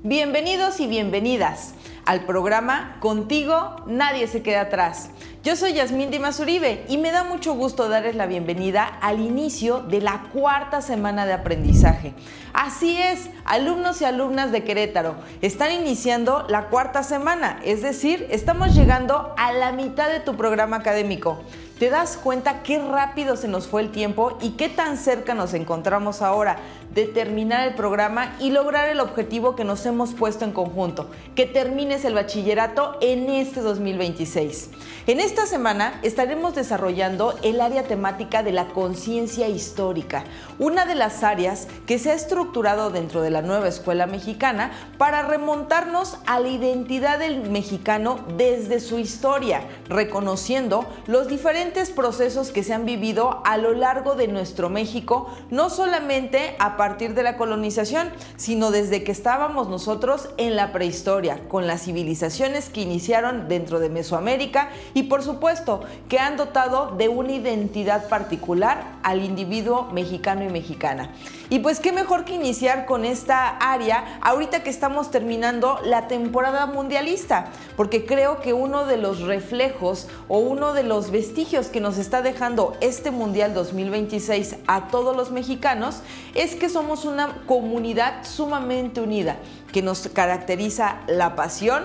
Bienvenidos y bienvenidas al programa Contigo Nadie se queda atrás. Yo soy Yasmín Dimas Uribe y me da mucho gusto darles la bienvenida al inicio de la cuarta semana de aprendizaje. Así es, alumnos y alumnas de Querétaro, están iniciando la cuarta semana, es decir, estamos llegando a la mitad de tu programa académico. ¿Te das cuenta qué rápido se nos fue el tiempo y qué tan cerca nos encontramos ahora de terminar el programa y lograr el objetivo que nos hemos puesto en conjunto, que termines el bachillerato en este 2026? En esta semana estaremos desarrollando el área temática de la conciencia histórica, una de las áreas que se ha estructurado dentro de la nueva escuela mexicana para remontarnos a la identidad del mexicano desde su historia, reconociendo los diferentes procesos que se han vivido a lo largo de nuestro México, no solamente a partir de la colonización, sino desde que estábamos nosotros en la prehistoria, con las civilizaciones que iniciaron dentro de Mesoamérica y por supuesto que han dotado de una identidad particular al individuo mexicano y mexicana. Y pues qué mejor que iniciar con esta área ahorita que estamos terminando la temporada mundialista, porque creo que uno de los reflejos o uno de los vestigios que nos está dejando este Mundial 2026 a todos los mexicanos es que somos una comunidad sumamente unida, que nos caracteriza la pasión,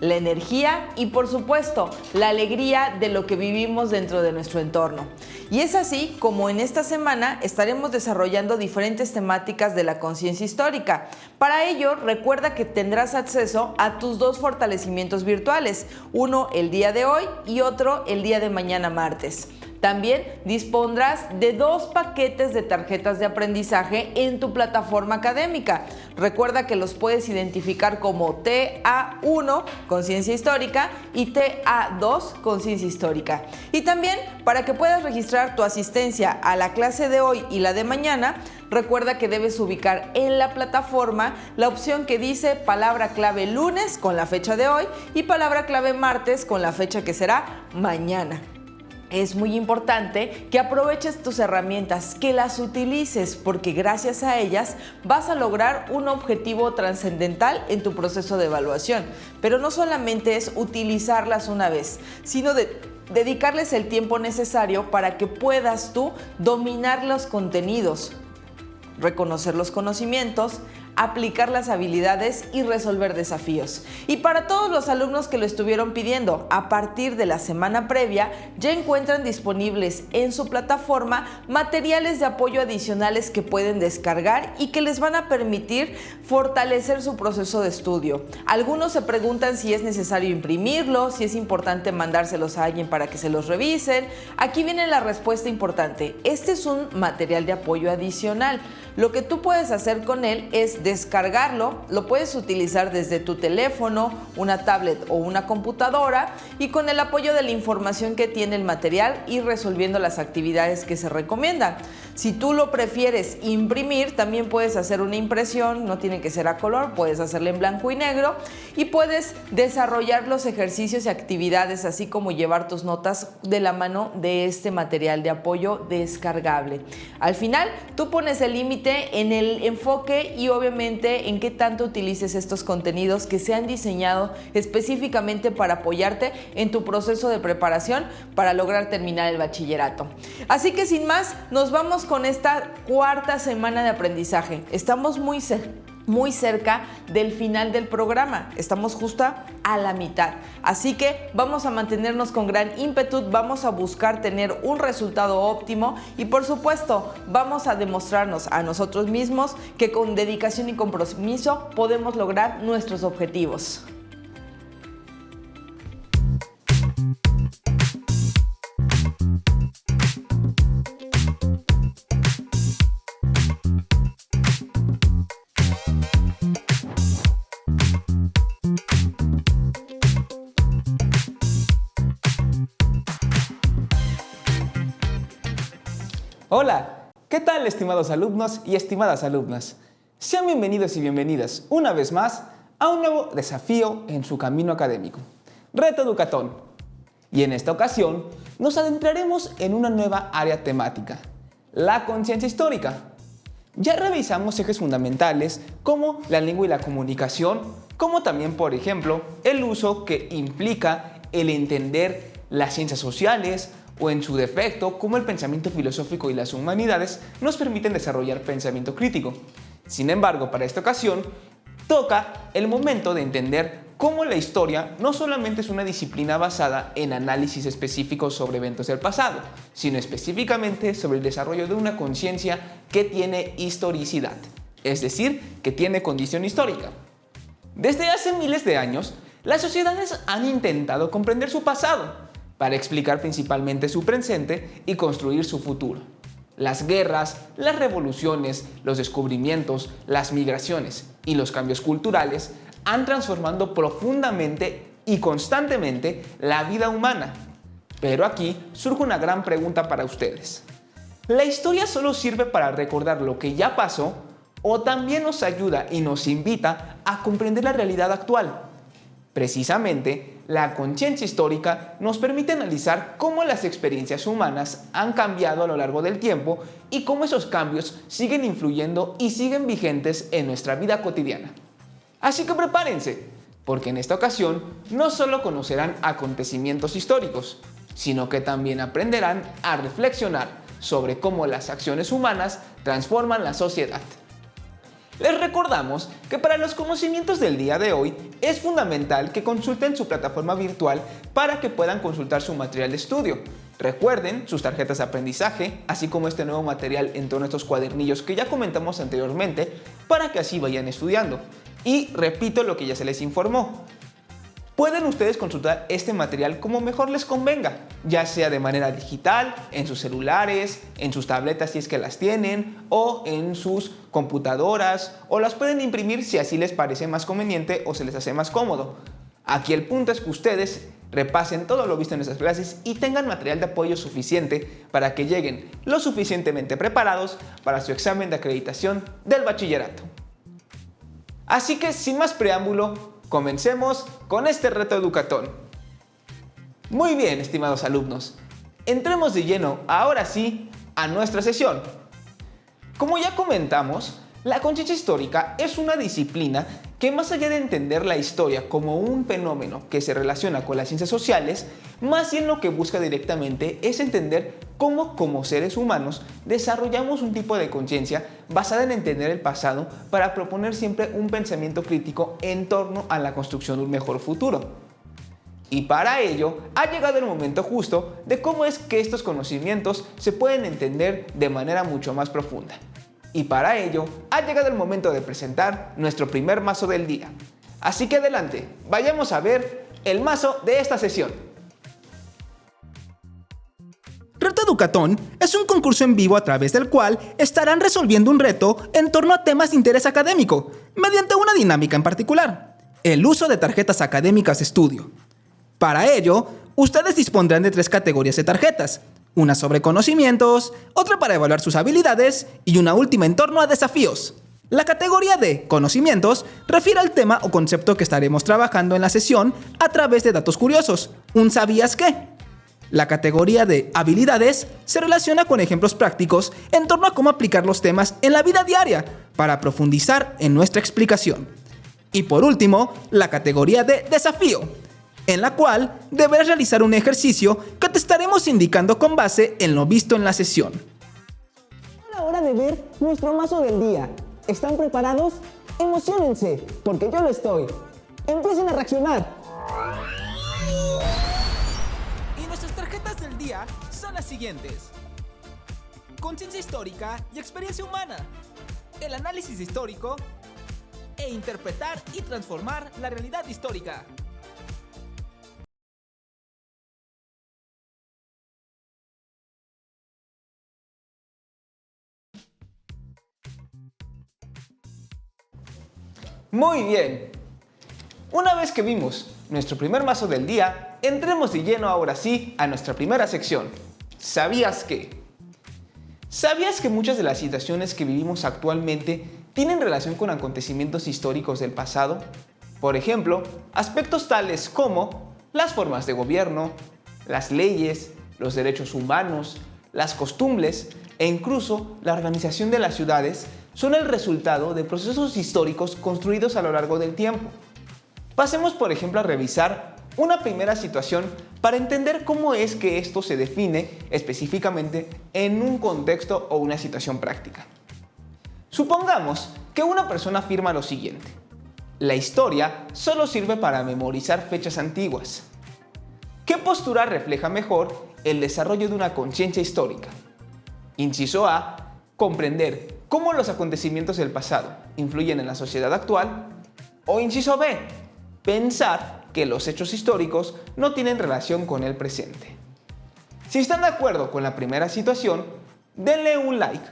la energía y por supuesto la alegría de lo que vivimos dentro de nuestro entorno. Y es así como en esta semana estaremos desarrollando diferentes temáticas de la conciencia histórica. Para ello, recuerda que tendrás acceso a tus dos fortalecimientos virtuales, uno el día de hoy y otro el día de mañana martes. También dispondrás de 2 paquetes de tarjetas de aprendizaje en tu plataforma académica. Recuerda que los puedes identificar como TA1, Conciencia Histórica, y TA2, Conciencia Histórica. Y también, para que puedas registrar tu asistencia a la clase de hoy y la de mañana, recuerda que debes ubicar en la plataforma la opción que dice palabra clave lunes con la fecha de hoy y palabra clave martes con la fecha que será mañana. Es muy importante que aproveches tus herramientas, que las utilices, porque gracias a ellas vas a lograr un objetivo trascendental en tu proceso de evaluación. Pero no solamente es utilizarlas una vez, sino dedicarles el tiempo necesario para que puedas tú dominar los contenidos, reconocer los conocimientos, aplicar las habilidades y resolver desafíos. Y para todos los alumnos que lo estuvieron pidiendo, a partir de la semana previa ya encuentran disponibles en su plataforma materiales de apoyo adicionales que pueden descargar y que les van a permitir fortalecer su proceso de estudio. Algunos se preguntan si es necesario imprimirlos, si es importante mandárselos a alguien para que se los revisen. Aquí viene la respuesta importante. Este es un material de apoyo adicional. Lo que tú puedes hacer con él es descargarlo, lo puedes utilizar desde tu teléfono, una tablet o una computadora y con el apoyo de la información que tiene el material ir resolviendo las actividades que se recomiendan. Si tú lo prefieres imprimir, también puedes hacer una impresión, no tiene que ser a color, puedes hacerla en blanco y negro y puedes desarrollar los ejercicios y actividades, así como llevar tus notas de la mano de este material de apoyo descargable. Al final, tú pones el límite en el enfoque y obviamente en qué tanto utilices estos contenidos que se han diseñado específicamente para apoyarte en tu proceso de preparación para lograr terminar el bachillerato. Así que sin más, nos vamos con esta cuarta semana de aprendizaje. Estamos muy cerca del final del programa, estamos justo a la mitad, así que vamos a mantenernos con gran ímpetu, vamos a buscar tener un resultado óptimo y por supuesto vamos a demostrarnos a nosotros mismos que con dedicación y compromiso podemos lograr nuestros objetivos. Hola, ¿qué tal estimados alumnos y estimadas alumnas? Sean bienvenidos y bienvenidas una vez más a un nuevo desafío en su camino académico, Reto Educatón. Y en esta ocasión nos adentraremos en una nueva área temática, la conciencia histórica. Ya revisamos ejes fundamentales como la lengua y la comunicación, como también, por ejemplo, el uso que implica el entender las ciencias sociales o, en su defecto, cómo el pensamiento filosófico y las humanidades nos permiten desarrollar pensamiento crítico. Sin embargo, para esta ocasión, toca el momento de entender cómo la historia no solamente es una disciplina basada en análisis específicos sobre eventos del pasado, sino específicamente sobre el desarrollo de una conciencia que tiene historicidad, es decir, que tiene condición histórica. Desde hace miles de años, las sociedades han intentado comprender su pasado para explicar principalmente su presente y construir su futuro. Las guerras, las revoluciones, los descubrimientos, las migraciones y los cambios culturales han transformado profundamente y constantemente la vida humana. Pero aquí surge una gran pregunta para ustedes. ¿La historia solo sirve para recordar lo que ya pasó o también nos ayuda y nos invita a comprender la realidad actual? Precisamente, la conciencia histórica nos permite analizar cómo las experiencias humanas han cambiado a lo largo del tiempo y cómo esos cambios siguen influyendo y siguen vigentes en nuestra vida cotidiana. Así que prepárense, porque en esta ocasión no solo conocerán acontecimientos históricos, sino que también aprenderán a reflexionar sobre cómo las acciones humanas transforman la sociedad. Les recordamos que para los conocimientos del día de hoy es fundamental que consulten su plataforma virtual para que puedan consultar su material de estudio. Recuerden sus tarjetas de aprendizaje, así como este nuevo material en torno a estos cuadernillos que ya comentamos anteriormente, para que así vayan estudiando. Y repito lo que ya se les informó. Pueden ustedes consultar este material como mejor les convenga, ya sea de manera digital, en sus celulares, en sus tabletas si es que las tienen, o en sus computadoras, o las pueden imprimir si así les parece más conveniente o se les hace más cómodo. Aquí el punto es que ustedes repasen todo lo visto en nuestras clases y tengan material de apoyo suficiente para que lleguen lo suficientemente preparados para su examen de acreditación del bachillerato. Así que sin más preámbulo, comencemos con este reto educatón. Muy bien, estimados alumnos, entremos de lleno ahora sí a nuestra sesión. Como ya comentamos, la conciencia histórica es una disciplina que, más allá de entender la historia como un fenómeno que se relaciona con las ciencias sociales, más bien lo que busca directamente es entender cómo, como seres humanos, desarrollamos un tipo de conciencia basada en entender el pasado para proponer siempre un pensamiento crítico en torno a la construcción de un mejor futuro. Y para ello ha llegado el momento justo de cómo es que estos conocimientos se pueden entender de manera mucho más profunda. Y para ello ha llegado el momento de presentar nuestro primer mazo del día. Así que adelante, vayamos a ver el mazo de esta sesión. Reto Educatón es un concurso en vivo a través del cual estarán resolviendo un reto en torno a temas de interés académico, mediante una dinámica en particular: el uso de tarjetas académicas de estudio. Para ello, ustedes dispondrán de 3 categorías de tarjetas: una sobre conocimientos, otra para evaluar sus habilidades y una última en torno a desafíos. La categoría de conocimientos refiere al tema o concepto que estaremos trabajando en la sesión a través de datos curiosos, un ¿sabías qué? La categoría de habilidades se relaciona con ejemplos prácticos en torno a cómo aplicar los temas en la vida diaria para profundizar en nuestra explicación. Y por último, la categoría de desafío, en la cual deberás realizar un ejercicio que te estaremos indicando con base en lo visto en la sesión. Es la hora de ver nuestro mazo del día. ¿Están preparados? ¡Emociónense! Porque yo lo estoy. ¡Empiecen a reaccionar! Y nuestras tarjetas del día son las siguientes: conciencia histórica y experiencia humana, el análisis histórico e interpretar y transformar la realidad histórica. Muy bien. Una vez que vimos nuestro primer mazo del día, entremos de lleno ahora sí a nuestra primera sección. ¿Sabías qué? ¿Sabías que muchas de las situaciones que vivimos actualmente tienen relación con acontecimientos históricos del pasado? Por ejemplo, aspectos tales como las formas de gobierno, las leyes, los derechos humanos, las costumbres e incluso la organización de las ciudades son el resultado de procesos históricos construidos a lo largo del tiempo. Pasemos, por ejemplo, a revisar una primera situación para entender cómo es que esto se define específicamente en un contexto o una situación práctica. Supongamos que una persona afirma lo siguiente: la historia solo sirve para memorizar fechas antiguas. ¿Qué postura refleja mejor el desarrollo de una conciencia histórica? Inciso A: comprender cómo los acontecimientos del pasado influyen en la sociedad actual. O inciso B: pensar que los hechos históricos no tienen relación con el presente. Si están de acuerdo con la primera situación, denle un like.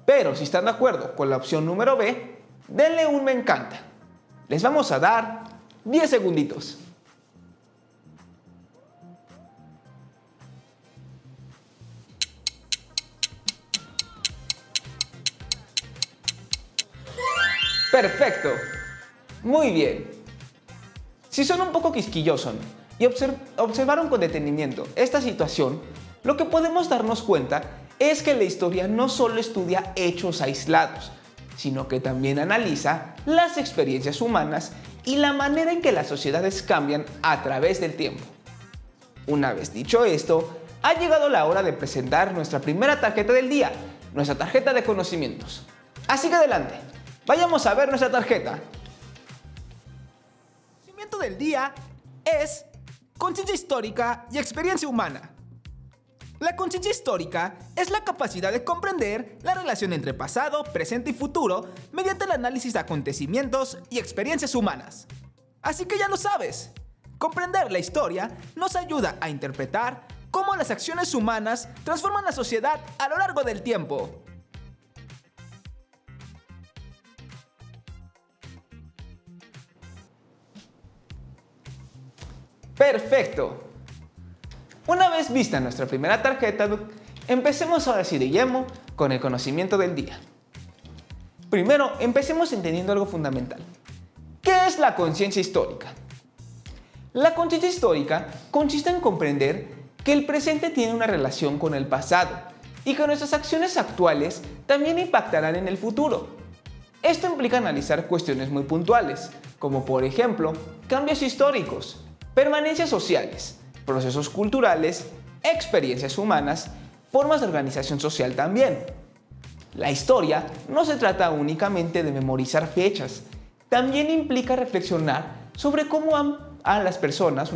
Pero si están de acuerdo con la opción número B, denle un me encanta. Les vamos a dar 10 segunditos. Perfecto. Muy bien. Si son un poco quisquillosos y observaron con detenimiento esta situación, lo que podemos darnos cuenta es que la historia no solo estudia hechos aislados, sino que también analiza las experiencias humanas y la manera en que las sociedades cambian a través del tiempo. Una vez dicho esto, ha llegado la hora de presentar nuestra primera tarjeta del día, nuestra tarjeta de conocimientos. Así que adelante, vayamos a ver nuestra tarjeta. El conocimiento del día es conciencia histórica y experiencia humana. La conciencia histórica es la capacidad de comprender la relación entre pasado, presente y futuro mediante el análisis de acontecimientos y experiencias humanas. Así que ya lo sabes, comprender la historia nos ayuda a interpretar cómo las acciones humanas transforman la sociedad a lo largo del tiempo. ¡Perfecto! Una vez vista nuestra primera tarjeta, empecemos ahora sí de lleno con el conocimiento del día. Primero, empecemos entendiendo algo fundamental. ¿Qué es la conciencia histórica? La conciencia histórica consiste en comprender que el presente tiene una relación con el pasado y que nuestras acciones actuales también impactarán en el futuro. Esto implica analizar cuestiones muy puntuales, como por ejemplo, cambios históricos, permanencias sociales, procesos culturales, experiencias humanas, formas de organización social también. La historia no se trata únicamente de memorizar fechas, también implica reflexionar sobre cómo las personas,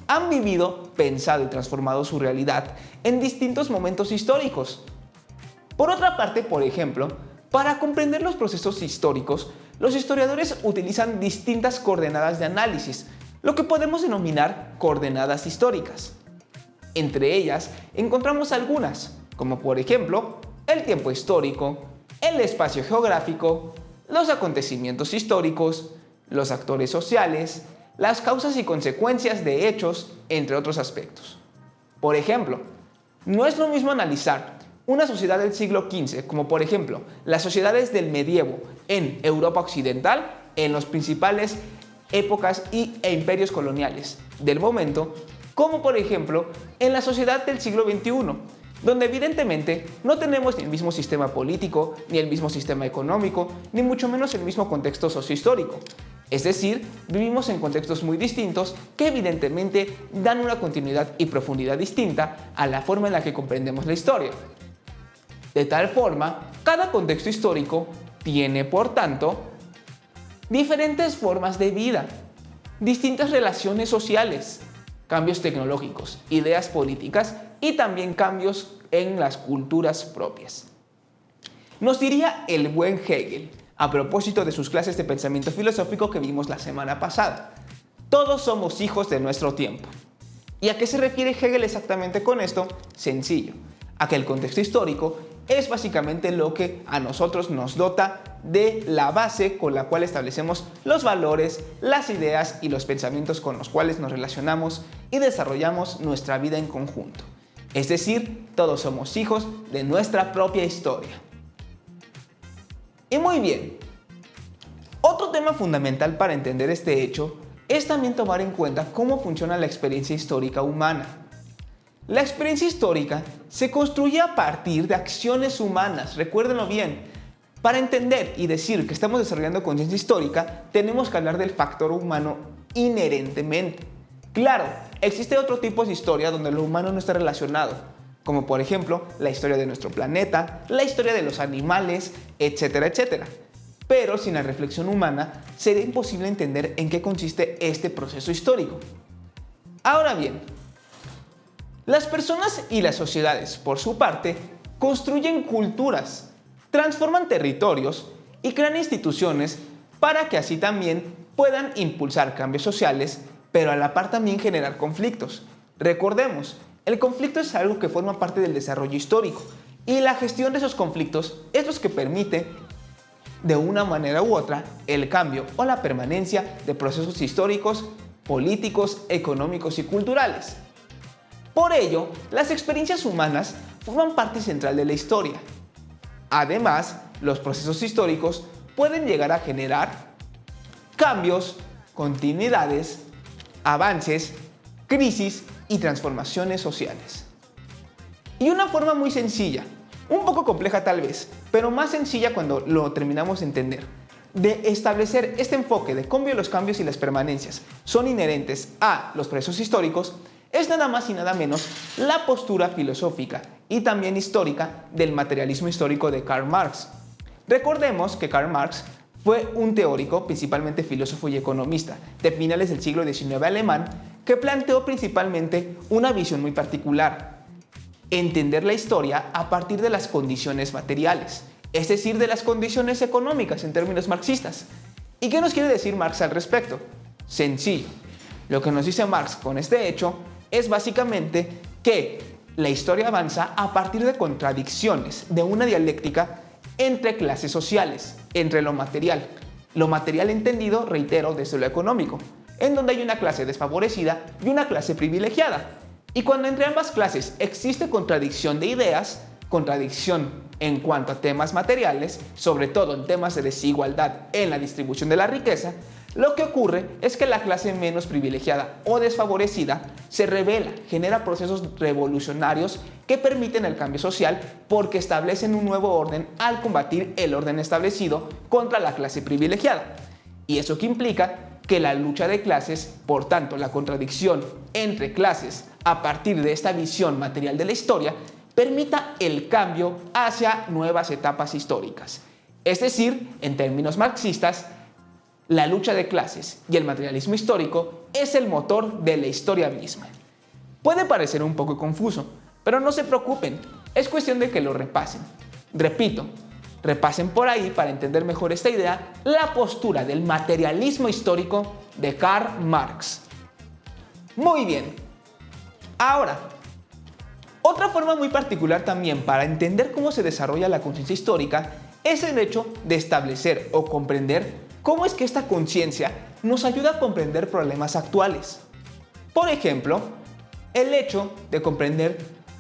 han vivido, pensado y transformado su realidad en distintos momentos históricos. Por otra parte, por ejemplo, para comprender los procesos históricos, los historiadores utilizan distintas coordenadas de análisis, lo que podemos denominar coordenadas históricas. Entre ellas encontramos algunas, como por ejemplo, el tiempo histórico, el espacio geográfico, los acontecimientos históricos, los actores sociales, las causas y consecuencias de hechos, entre otros aspectos. Por ejemplo, no es lo mismo analizar una sociedad del siglo XV, como por ejemplo las sociedades del medievo en Europa occidental, en los principales épocas e imperios coloniales del momento, como por ejemplo en la sociedad del siglo XXI, donde evidentemente no tenemos ni el mismo sistema político, ni el mismo sistema económico, ni mucho menos el mismo contexto sociohistórico. Es decir, vivimos en contextos muy distintos que evidentemente dan una continuidad y profundidad distinta a la forma en la que comprendemos la historia. De tal forma, cada contexto histórico tiene, por tanto, diferentes formas de vida, distintas relaciones sociales, cambios tecnológicos, ideas políticas y también cambios en las culturas propias. Nos diría el buen Hegel, a propósito de sus clases de pensamiento filosófico que vimos la semana pasada: todos somos hijos de nuestro tiempo. ¿Y a qué se refiere Hegel exactamente con esto? Sencillo, a que el contexto histórico es básicamente lo que a nosotros nos dota de la base con la cual establecemos los valores, las ideas y los pensamientos con los cuales nos relacionamos y desarrollamos nuestra vida en conjunto. Es decir, todos somos hijos de nuestra propia historia. Y muy bien, otro tema fundamental para entender este hecho es también tomar en cuenta cómo funciona la experiencia histórica humana. La experiencia histórica se construye a partir de acciones humanas, recuérdenlo bien. Para entender y decir que estamos desarrollando conciencia histórica, tenemos que hablar del factor humano inherentemente. Claro, existe otro tipo de historia donde lo humano no está relacionado, como por ejemplo la historia de nuestro planeta, la historia de los animales, etcétera, etcétera. Pero sin la reflexión humana sería imposible entender en qué consiste este proceso histórico. Ahora bien, las personas y las sociedades, por su parte, construyen culturas, transforman territorios y crean instituciones para que así también puedan impulsar cambios sociales, pero a la par también generar conflictos. Recordemos, el conflicto es algo que forma parte del desarrollo histórico y la gestión de esos conflictos es lo que permite, de una manera u otra, el cambio o la permanencia de procesos históricos, políticos, económicos y culturales. Por ello, las experiencias humanas forman parte central de la historia. Además, los procesos históricos pueden llegar a generar cambios, continuidades, avances, crisis y transformaciones sociales. Y una forma muy sencilla, un poco compleja tal vez, pero más sencilla cuando lo terminamos de entender, de establecer este enfoque de cómo los cambios y las permanencias son inherentes a los procesos históricos, es nada más y nada menos la postura filosófica y también histórica del materialismo histórico de Karl Marx. Recordemos que Karl Marx fue un teórico, principalmente filósofo y economista, de finales del siglo XIX alemán, que planteó principalmente una visión muy particular: entender la historia a partir de las condiciones materiales, es decir, de las condiciones económicas en términos marxistas. ¿Y qué nos quiere decir Marx al respecto? Sencillo. Lo que nos dice Marx con este hecho es básicamente que la historia avanza a partir de contradicciones, de una dialéctica entre clases sociales, entre lo material entendido, reitero, desde lo económico, en donde hay una clase desfavorecida y una clase privilegiada. Y cuando entre ambas clases existe contradicción de ideas, contradicción en cuanto a temas materiales, sobre todo en temas de desigualdad en la distribución de la riqueza, lo que ocurre es que la clase menos privilegiada o desfavorecida se rebela, genera procesos revolucionarios que permiten el cambio social porque establecen un nuevo orden al combatir el orden establecido contra la clase privilegiada. Y eso que implica que la lucha de clases, por tanto la contradicción entre clases a partir de esta visión material de la historia, permita el cambio hacia nuevas etapas históricas. Es decir, en términos marxistas, la lucha de clases y el materialismo histórico es el motor de la historia misma. Puede parecer un poco confuso, pero no se preocupen, es cuestión de que lo repasen. Repito, repasen por ahí para entender mejor esta idea, la postura del materialismo histórico de Karl Marx. Muy bien. Ahora, otra forma muy particular también para entender cómo se desarrolla la conciencia histórica es el hecho de establecer o comprender cómo es que esta conciencia nos ayuda a comprender problemas actuales. Por ejemplo, el hecho de comprender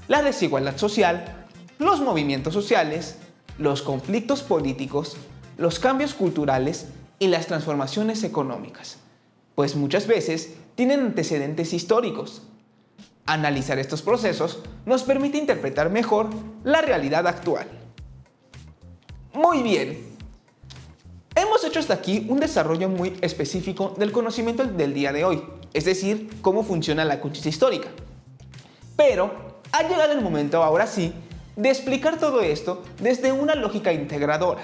la desigualdad social, los movimientos sociales, los conflictos políticos, los cambios culturales y las transformaciones económicas, pues muchas veces tienen antecedentes históricos. Analizar estos procesos nos permite interpretar mejor la realidad actual. Muy bien. Hemos hecho hasta aquí un desarrollo muy específico del conocimiento del día de hoy, es decir, cómo funciona la conciencia histórica. Pero ha llegado el momento, ahora sí, de explicar todo esto desde una lógica integradora.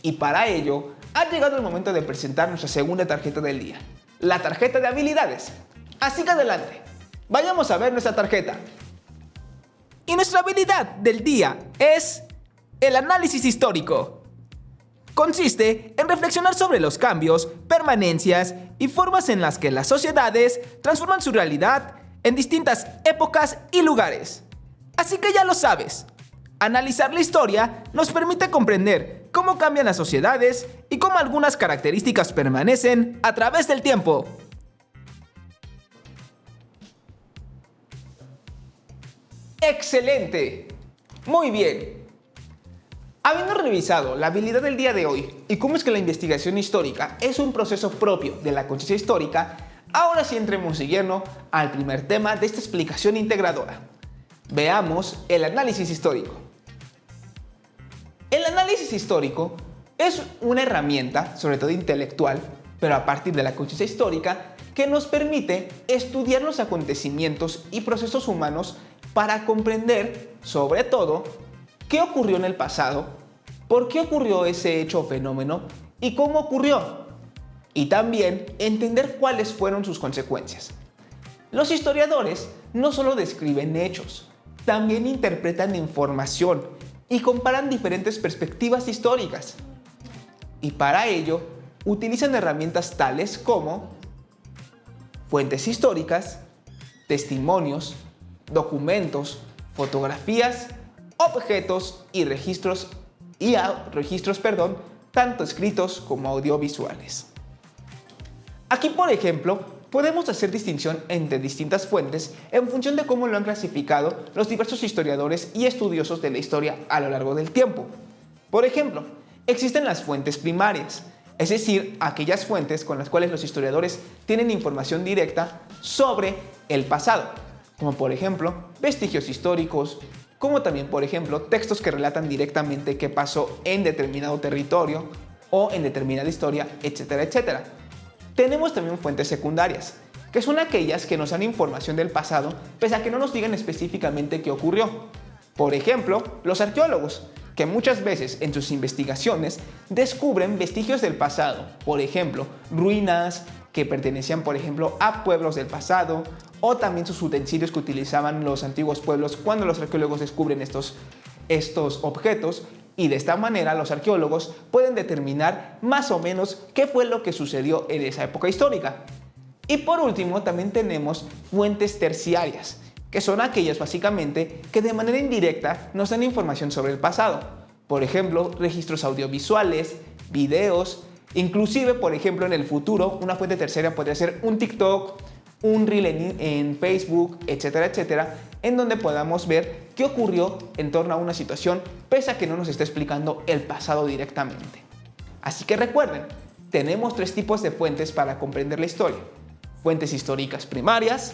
Y para ello, ha llegado el momento de presentar nuestra segunda tarjeta del día, la tarjeta de habilidades. Así que adelante, vayamos a ver nuestra tarjeta. Y nuestra habilidad del día es el análisis histórico. Consiste en reflexionar sobre los cambios, permanencias y formas en las que las sociedades transforman su realidad en distintas épocas y lugares. Así que ya lo sabes, analizar la historia nos permite comprender cómo cambian las sociedades y cómo algunas características permanecen a través del tiempo. ¡Excelente! Muy bien. Habiendo revisado la habilidad del día de hoy y cómo es que la investigación histórica es un proceso propio de la conciencia histórica, ahora sí entremos de lleno al primer tema de esta explicación integradora. Veamos el análisis histórico. El análisis histórico es una herramienta, sobre todo intelectual, pero a partir de la conciencia histórica, que nos permite estudiar los acontecimientos y procesos humanos para comprender, sobre todo, qué ocurrió en el pasado, por qué ocurrió ese hecho o fenómeno y cómo ocurrió, y también entender cuáles fueron sus consecuencias. Los historiadores no solo describen hechos, también interpretan información y comparan diferentes perspectivas históricas. Y para ello, utilizan herramientas tales como fuentes históricas, testimonios, documentos, fotografías, objetos y registros, tanto escritos como audiovisuales. Aquí, por ejemplo, podemos hacer distinción entre distintas fuentes en función de cómo lo han clasificado los diversos historiadores y estudiosos de la historia a lo largo del tiempo. Por ejemplo, existen las fuentes primarias, es decir, aquellas fuentes con las cuales los historiadores tienen información directa sobre el pasado, como por ejemplo vestigios históricos, como también por ejemplo textos que relatan directamente qué pasó en determinado territorio o en determinada historia, etcétera, etcétera. Tenemos también fuentes secundarias, que son aquellas que nos dan información del pasado pese a que no nos digan específicamente qué ocurrió. Por ejemplo, los arqueólogos, que muchas veces en sus investigaciones descubren vestigios del pasado, por ejemplo, ruinas que pertenecían, por ejemplo, a pueblos del pasado, o también sus utensilios que utilizaban los antiguos pueblos cuando los arqueólogos descubren estos objetos, y de esta manera los arqueólogos pueden determinar más o menos qué fue lo que sucedió en esa época histórica. Y por último, también tenemos fuentes terciarias, que son aquellas básicamente que de manera indirecta nos dan información sobre el pasado. Por ejemplo, registros audiovisuales, videos, inclusive, por ejemplo, en el futuro, una fuente terciaria podría ser un TikTok, un reel en Facebook, etcétera, etcétera, en donde podamos ver qué ocurrió en torno a una situación, pese a que no nos esté explicando el pasado directamente. Así que recuerden, tenemos tres tipos de fuentes para comprender la historia. Fuentes históricas primarias,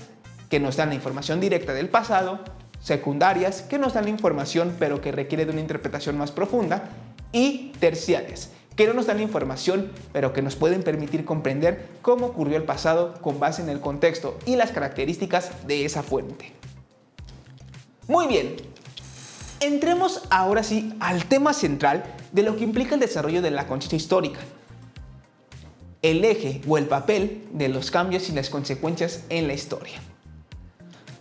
que nos dan la información directa del pasado, secundarias, que nos dan la información pero que requiere de una interpretación más profunda, y terciarias, que no nos dan la información pero que nos pueden permitir comprender cómo ocurrió el pasado con base en el contexto y las características de esa fuente. Muy bien, entremos ahora sí al tema central de lo que implica el desarrollo de la conciencia histórica. El eje o el papel de los cambios y las consecuencias en la historia.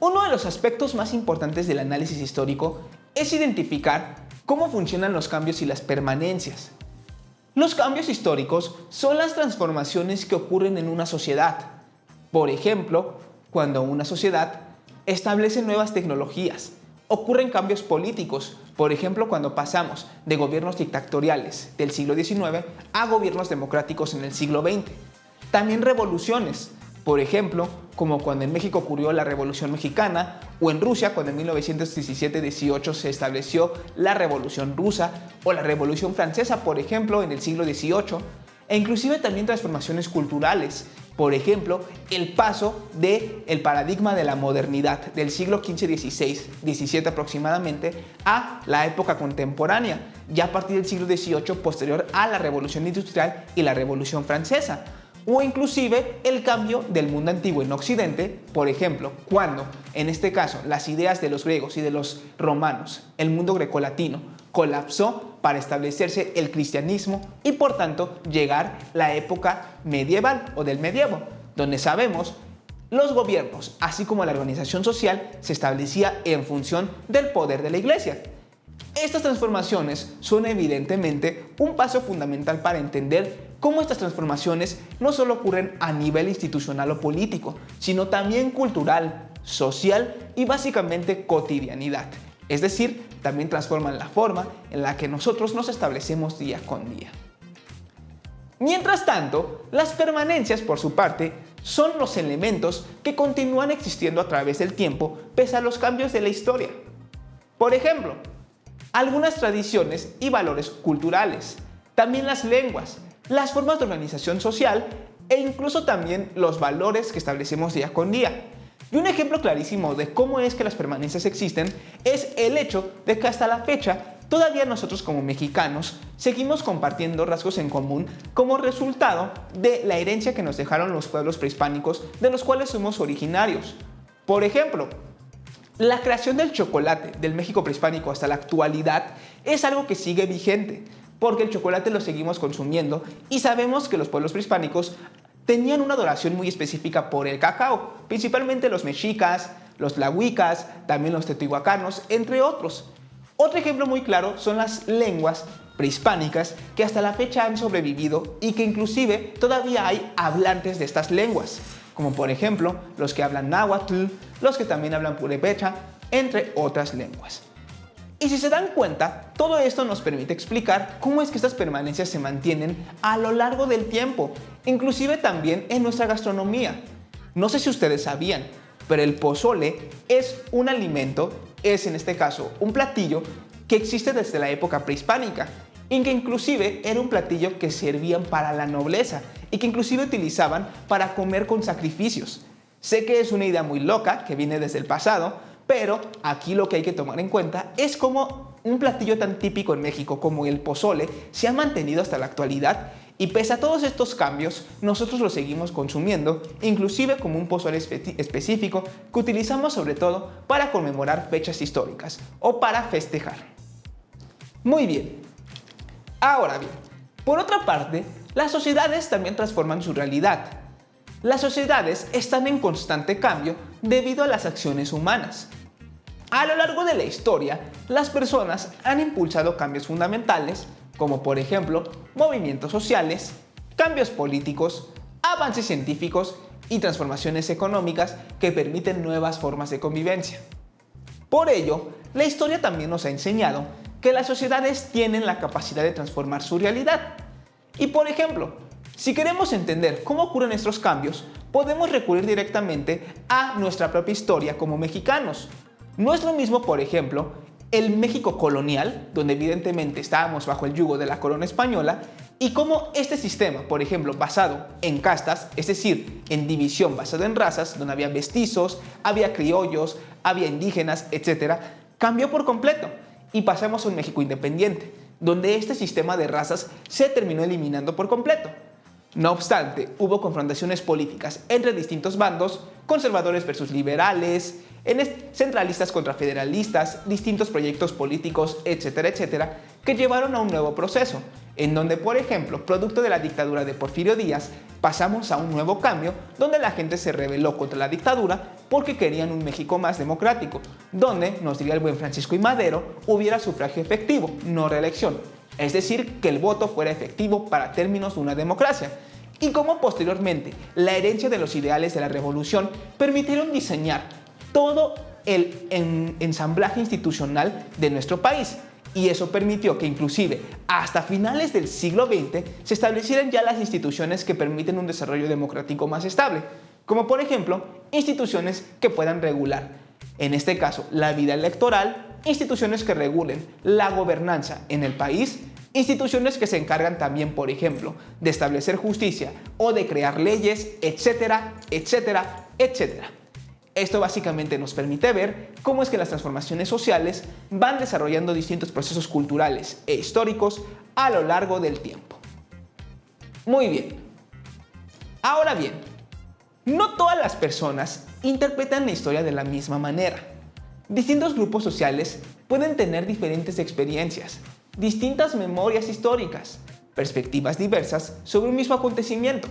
Uno de los aspectos más importantes del análisis histórico es identificar cómo funcionan los cambios y las permanencias. Los cambios históricos son las transformaciones que ocurren en una sociedad. Por ejemplo, cuando una sociedad establece nuevas tecnologías, ocurren cambios políticos, por ejemplo cuando pasamos de gobiernos dictatoriales del siglo XIX a gobiernos democráticos en el siglo XX. También revoluciones, por ejemplo, como cuando en México ocurrió la Revolución Mexicana, o en Rusia cuando en 1917-18 se estableció la Revolución Rusa, o la Revolución Francesa, por ejemplo, en el siglo XVIII, e inclusive también transformaciones culturales, por ejemplo, el paso del paradigma de la modernidad del siglo XV-XVI aproximadamente a la época contemporánea, ya a partir del siglo XVIII posterior a la Revolución Industrial y la Revolución Francesa. O inclusive el cambio del mundo antiguo en Occidente, por ejemplo, cuando, en este caso, las ideas de los griegos y de los romanos, el mundo grecolatino, colapsó para establecerse el cristianismo y por tanto llegar la época medieval o del medievo, donde sabemos los gobiernos, así como la organización social, se establecía en función del poder de la iglesia. Estas transformaciones son evidentemente un paso fundamental para entender cómo estas transformaciones no solo ocurren a nivel institucional o político, sino también cultural, social y básicamente cotidianidad. Es decir, también transforman la forma en la que nosotros nos establecemos día con día. Mientras tanto, las permanencias, por su parte, son los elementos que continúan existiendo a través del tiempo pese a los cambios de la historia. Por ejemplo, algunas tradiciones y valores culturales, también las lenguas, las formas de organización social e incluso también los valores que establecemos día con día. Y un ejemplo clarísimo de cómo es que las permanencias existen es el hecho de que hasta la fecha todavía nosotros como mexicanos seguimos compartiendo rasgos en común como resultado de la herencia que nos dejaron los pueblos prehispánicos de los cuales somos originarios. Por ejemplo, la creación del chocolate del México prehispánico hasta la actualidad es algo que sigue vigente, porque el chocolate lo seguimos consumiendo y sabemos que los pueblos prehispánicos tenían una adoración muy específica por el cacao, principalmente los mexicas, los tlahuicas, también los teotihuacanos, entre otros. Otro ejemplo muy claro son las lenguas prehispánicas que hasta la fecha han sobrevivido y que inclusive todavía hay hablantes de estas lenguas, como por ejemplo los que hablan náhuatl, los que también hablan purépecha, entre otras lenguas. Y si se dan cuenta, todo esto nos permite explicar cómo es que estas permanencias se mantienen a lo largo del tiempo, inclusive también en nuestra gastronomía. No sé si ustedes sabían, pero el pozole es un alimento, es en este caso un platillo que existe desde la época prehispánica y que inclusive era un platillo que servían para la nobleza y que inclusive utilizaban para comer con sacrificios. Sé que es una idea muy loca que viene desde el pasado, pero aquí lo que hay que tomar en cuenta es cómo un platillo tan típico en México como el pozole se ha mantenido hasta la actualidad y pese a todos estos cambios, nosotros lo seguimos consumiendo, inclusive como un pozole específico que utilizamos sobre todo para conmemorar fechas históricas o para festejar. Muy bien. Ahora bien, por otra parte, las sociedades también transforman su realidad. Las sociedades están en constante cambio debido a las acciones humanas. A lo largo de la historia, las personas han impulsado cambios fundamentales, como por ejemplo, movimientos sociales, cambios políticos, avances científicos y transformaciones económicas que permiten nuevas formas de convivencia. Por ello, la historia también nos ha enseñado que las sociedades tienen la capacidad de transformar su realidad. Y por ejemplo, si queremos entender cómo ocurren estos cambios, podemos recurrir directamente a nuestra propia historia como mexicanos. No es lo mismo, por ejemplo, el México colonial, donde evidentemente estábamos bajo el yugo de la corona española, y cómo este sistema, por ejemplo, basado en castas, es decir, en división basada en razas, donde había mestizos, había criollos, había indígenas, etc., cambió por completo y pasamos a un México independiente, donde este sistema de razas se terminó eliminando por completo. No obstante, hubo confrontaciones políticas entre distintos bandos, conservadores versus liberales, centralistas contra federalistas, distintos proyectos políticos, etcétera, etcétera, que llevaron a un nuevo proceso, en donde, por ejemplo, producto de la dictadura de Porfirio Díaz, pasamos a un nuevo cambio, donde la gente se rebeló contra la dictadura porque querían un México más democrático, donde, nos diría el buen Francisco I. Madero, hubiera sufragio efectivo, no reelección. Es decir, que el voto fuera efectivo para términos de una democracia. Y como posteriormente la herencia de los ideales de la revolución permitieron diseñar todo el ensamblaje institucional de nuestro país. Y eso permitió que inclusive hasta finales del siglo XX se establecieran ya las instituciones que permiten un desarrollo democrático más estable, como por ejemplo instituciones que puedan regular, en este caso, la vida electoral, instituciones que regulen la gobernanza en el país, instituciones que se encargan también, por ejemplo, de establecer justicia o de crear leyes, etcétera, etcétera, etcétera. Esto básicamente nos permite ver cómo es que las transformaciones sociales van desarrollando distintos procesos culturales e históricos a lo largo del tiempo. Muy bien. Ahora bien, no todas las personas interpretan la historia de la misma manera. Distintos grupos sociales pueden tener diferentes experiencias, distintas memorias históricas, perspectivas diversas sobre un mismo acontecimiento.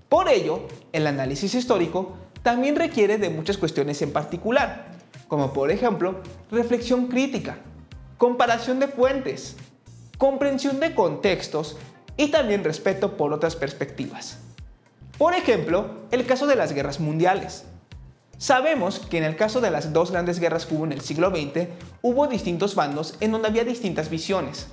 Por ello, el análisis histórico también requiere de muchas cuestiones en particular, como por ejemplo, reflexión crítica, comparación de fuentes, comprensión de contextos y también respeto por otras perspectivas. Por ejemplo, el caso de las guerras mundiales. Sabemos que en el caso de las dos grandes guerras que hubo en el siglo XX, hubo distintos bandos en donde había distintas visiones.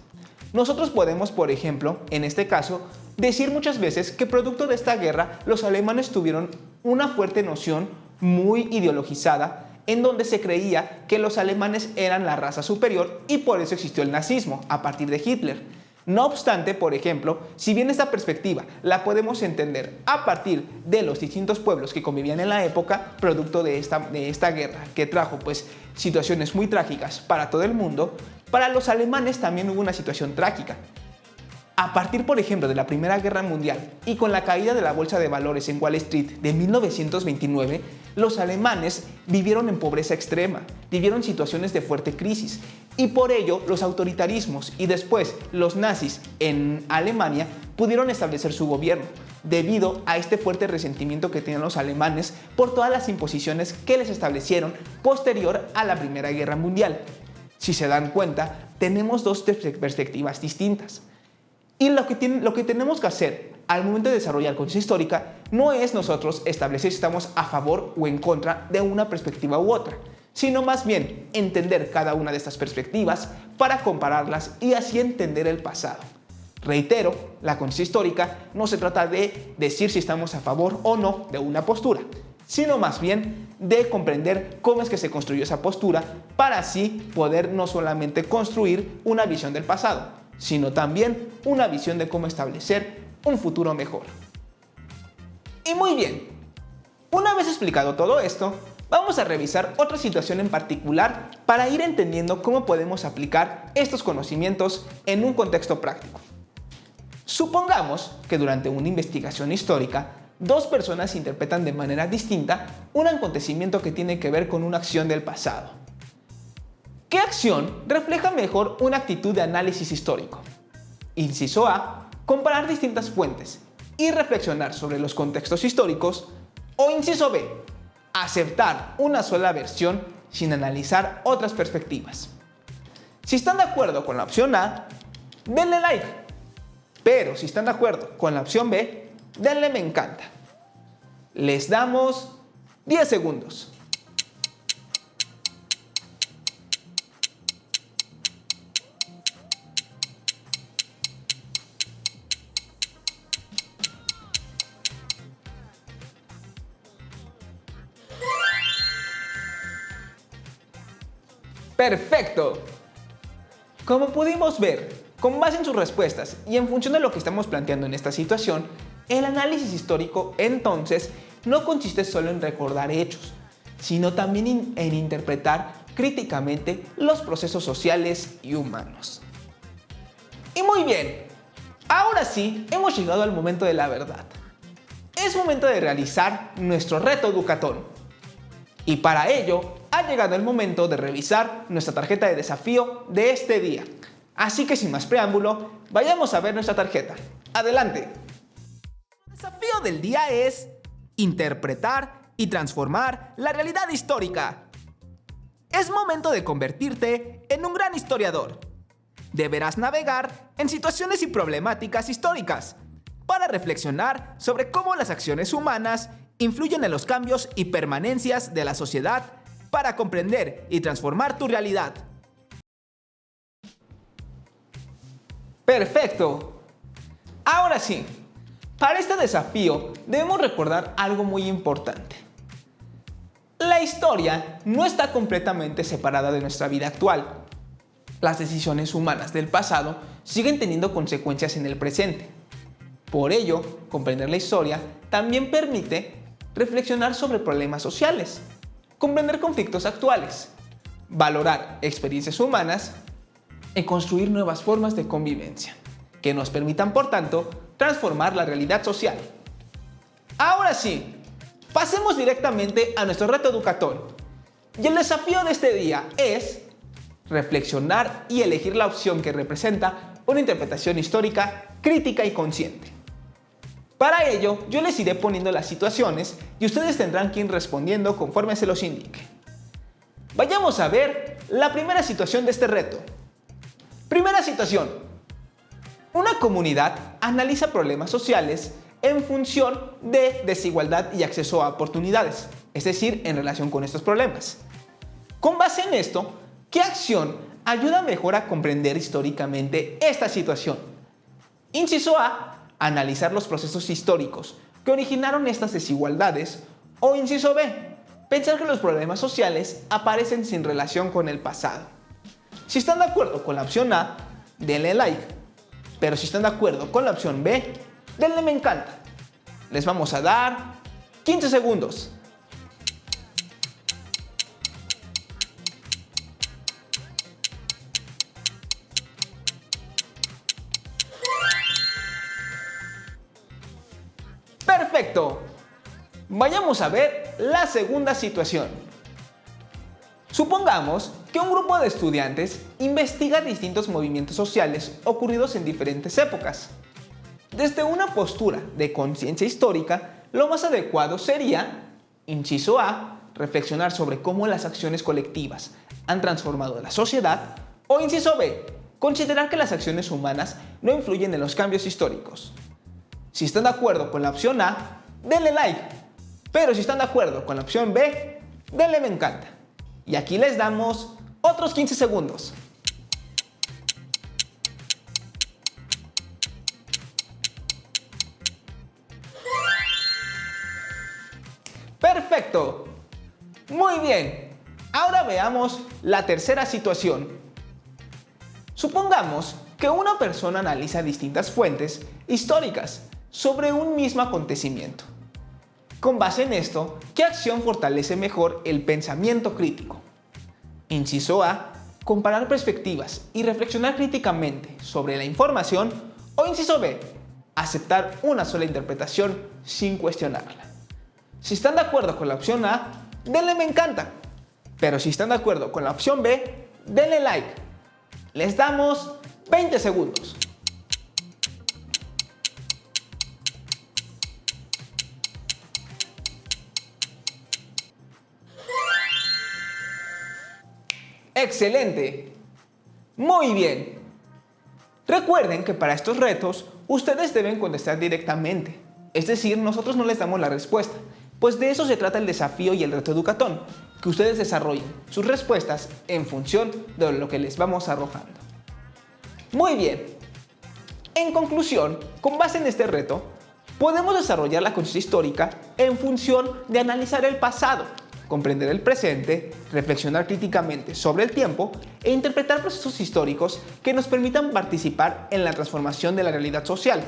Nosotros podemos, por ejemplo, en este caso, decir muchas veces que producto de esta guerra los alemanes tuvieron una fuerte noción muy ideologizada en donde se creía que los alemanes eran la raza superior y por eso existió el nazismo a partir de Hitler. No obstante, por ejemplo, si bien esta perspectiva la podemos entender a partir de los distintos pueblos que convivían en la época, producto de esta guerra que trajo situaciones muy trágicas para todo el mundo, para los alemanes también hubo una situación trágica. A partir, por ejemplo, de la Primera Guerra Mundial y con la caída de la bolsa de valores en Wall Street de 1929, los alemanes vivieron en pobreza extrema, vivieron situaciones de fuerte crisis y por ello los autoritarismos y después los nazis en Alemania pudieron establecer su gobierno debido a este fuerte resentimiento que tenían los alemanes por todas las imposiciones que les establecieron posterior a la Primera Guerra Mundial. Si se dan cuenta, tenemos dos perspectivas distintas. Y lo que tenemos que hacer al momento de desarrollar conciencia histórica no es nosotros establecer si estamos a favor o en contra de una perspectiva u otra, sino más bien entender cada una de estas perspectivas para compararlas y así entender el pasado. Reitero, la conciencia histórica no se trata de decir si estamos a favor o no de una postura, sino más bien de comprender cómo es que se construyó esa postura para así poder no solamente construir una visión del pasado, sino también una visión de cómo establecer un futuro mejor. Y muy bien, una vez explicado todo esto, vamos a revisar otra situación en particular para ir entendiendo cómo podemos aplicar estos conocimientos en un contexto práctico. Supongamos que durante una investigación histórica, dos personas interpretan de manera distinta un acontecimiento que tiene que ver con una acción del pasado. ¿Qué acción refleja mejor una actitud de análisis histórico? Inciso A, comparar distintas fuentes y reflexionar sobre los contextos históricos. O inciso B, aceptar una sola versión sin analizar otras perspectivas. Si están de acuerdo con la opción A, denle like. Pero si están de acuerdo con la opción B, denle me encanta. Les damos 10 segundos. ¡Perfecto! Como pudimos ver, con base en sus respuestas y en función de lo que estamos planteando en esta situación, el análisis histórico entonces no consiste solo en recordar hechos, sino también en interpretar críticamente los procesos sociales y humanos. Y muy bien, ahora sí hemos llegado al momento de la verdad. Es momento de realizar nuestro reto educatón. Y para ello, ha llegado el momento de revisar nuestra tarjeta de desafío de este día. Así que sin más preámbulo, vayamos a ver nuestra tarjeta. ¡Adelante! El desafío del día es interpretar y transformar la realidad histórica. Es momento de convertirte en un gran historiador. Deberás navegar en situaciones y problemáticas históricas para reflexionar sobre cómo las acciones humanas influyen en los cambios y permanencias de la sociedad para comprender y transformar tu realidad. ¡Perfecto! Ahora sí, para este desafío debemos recordar algo muy importante. La historia no está completamente separada de nuestra vida actual. Las decisiones humanas del pasado siguen teniendo consecuencias en el presente. Por ello, comprender la historia también permite reflexionar sobre problemas sociales, comprender conflictos actuales, valorar experiencias humanas y construir nuevas formas de convivencia, que nos permitan, por tanto, transformar la realidad social. Ahora sí, pasemos directamente a nuestro reto educatón. Y el desafío de este día es reflexionar y elegir la opción que representa una interpretación histórica crítica y consciente. Para ello, yo les iré poniendo las situaciones y ustedes tendrán que ir respondiendo conforme se los indique. Vayamos a ver la primera situación de este reto. Primera situación. Una comunidad analiza problemas sociales en función de desigualdad y acceso a oportunidades, es decir, en relación con estos problemas. Con base en esto, ¿qué acción ayuda mejor a comprender históricamente esta situación? Inciso A, analizar los procesos históricos que originaron estas desigualdades. O inciso B, pensar que los problemas sociales aparecen sin relación con el pasado. Si están de acuerdo con la opción A, denle like. Pero si están de acuerdo con la opción B, denle me encanta. Les vamos a dar 15 segundos. Perfecto. Vayamos a ver la segunda situación. Supongamos que un grupo de estudiantes investiga distintos movimientos sociales ocurridos en diferentes épocas. Desde una postura de conciencia histórica, lo más adecuado sería, inciso A, reflexionar sobre cómo las acciones colectivas han transformado la sociedad, o inciso B, considerar que las acciones humanas no influyen en los cambios históricos. Si están de acuerdo con la opción A, denle like, pero si están de acuerdo con la opción B, denle me encanta. Y aquí les damos otros 15 segundos. Perfecto. Muy bien. Ahora veamos la tercera situación. Supongamos que una persona analiza distintas fuentes históricas sobre un mismo acontecimiento. Con base en esto, ¿qué acción fortalece mejor el pensamiento crítico? Inciso A, comparar perspectivas y reflexionar críticamente sobre la información, o inciso B, aceptar una sola interpretación sin cuestionarla. Si están de acuerdo con la opción A, denle me encanta. Pero si están de acuerdo con la opción B, denle like. Les damos 20 segundos. ¡Excelente! Muy bien. Recuerden que para estos retos, ustedes deben contestar directamente. Es decir, nosotros no les damos la respuesta, pues de eso se trata el desafío y el reto educatón, que ustedes desarrollen sus respuestas en función de lo que les vamos arrojando. Muy bien. En conclusión, con base en este reto, podemos desarrollar la conciencia histórica en función de analizar el pasado, comprender el presente, reflexionar críticamente sobre el tiempo e interpretar procesos históricos que nos permitan participar en la transformación de la realidad social.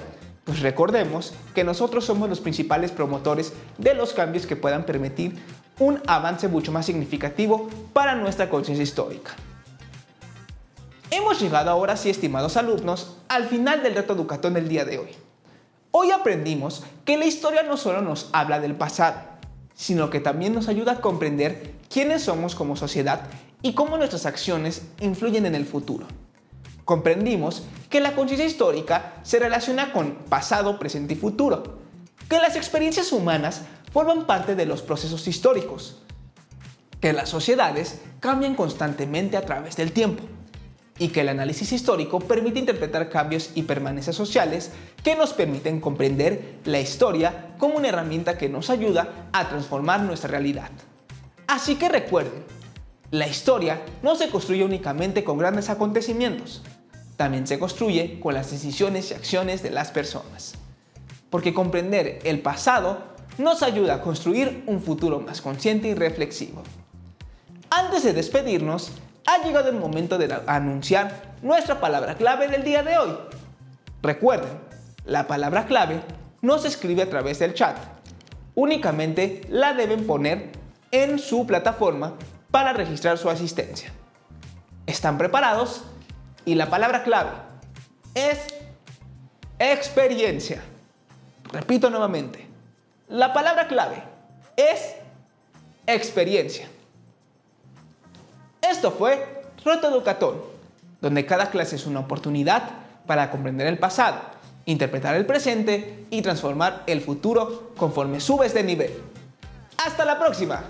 Pues recordemos que nosotros somos los principales promotores de los cambios que puedan permitir un avance mucho más significativo para nuestra conciencia histórica. Hemos llegado ahora sí, estimados alumnos, al final del reto educatón del día de hoy. Hoy aprendimos que la historia no solo nos habla del pasado, sino que también nos ayuda a comprender quiénes somos como sociedad y cómo nuestras acciones influyen en el futuro. Comprendimos que la conciencia histórica se relaciona con pasado, presente y futuro, que las experiencias humanas forman parte de los procesos históricos, que las sociedades cambian constantemente a través del tiempo, y que el análisis histórico permite interpretar cambios y permanencias sociales que nos permiten comprender la historia como una herramienta que nos ayuda a transformar nuestra realidad. Así que recuerden, la historia no se construye únicamente con grandes acontecimientos, también se construye con las decisiones y acciones de las personas. Porque comprender el pasado nos ayuda a construir un futuro más consciente y reflexivo. Antes de despedirnos, ha llegado el momento de anunciar nuestra palabra clave del día de hoy. Recuerden, la palabra clave no se escribe a través del chat. Únicamente la deben poner en su plataforma para registrar su asistencia. ¿Están preparados? Y la palabra clave es experiencia. Repito nuevamente, la palabra clave es experiencia. Esto fue Reto Educatón, donde cada clase es una oportunidad para comprender el pasado, interpretar el presente y transformar el futuro conforme subes de nivel. ¡Hasta la próxima!